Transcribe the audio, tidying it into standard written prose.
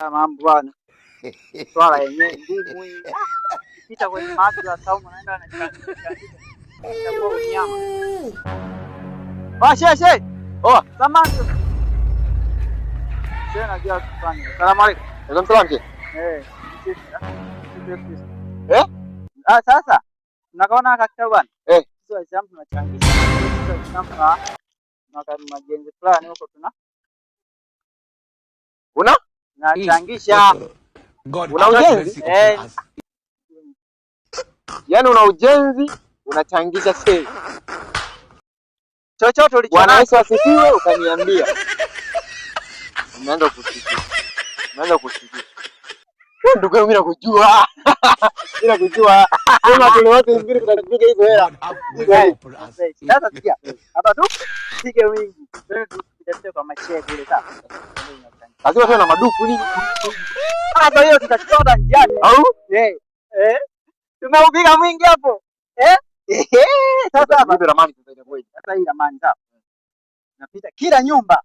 Mambo bwana. Swala yenyewe ngumu hii. Ukipita kwenye maji ya saumu naenda anachangisha. Itakuwa unyama. She. Oh, Samani. Tena jua kufanya. Asalamu alaykum. Waalaikum salaam je. Sasa unakaona kakita bwana. Sisi Waislamu tunachangisha. Sisi Waislamu na majenzi fulani huko tunachangisha. Una ujenzi? Yaani una ujenzi, unachangisha sasa. Chochote ulicho Bwana Yesu asifiwe ukaniambia. Unaanza kusikia. Ndugu yangu mimi nakujua. Mimi nakujua. Sema tule watu mbili tutapiga hizo hela. Sasa sikia. Hapa tu pige wingi. Wewe tutatete kwa machie kule sasa. Lazima tuwe na maduku nini? Hapa hiyo tutachota njiani. Au? Tumeupiga mwingi hapo. Sasa hapa ramani tutaita kweli. sasa hii ramani sasa. Napita kila nyumba.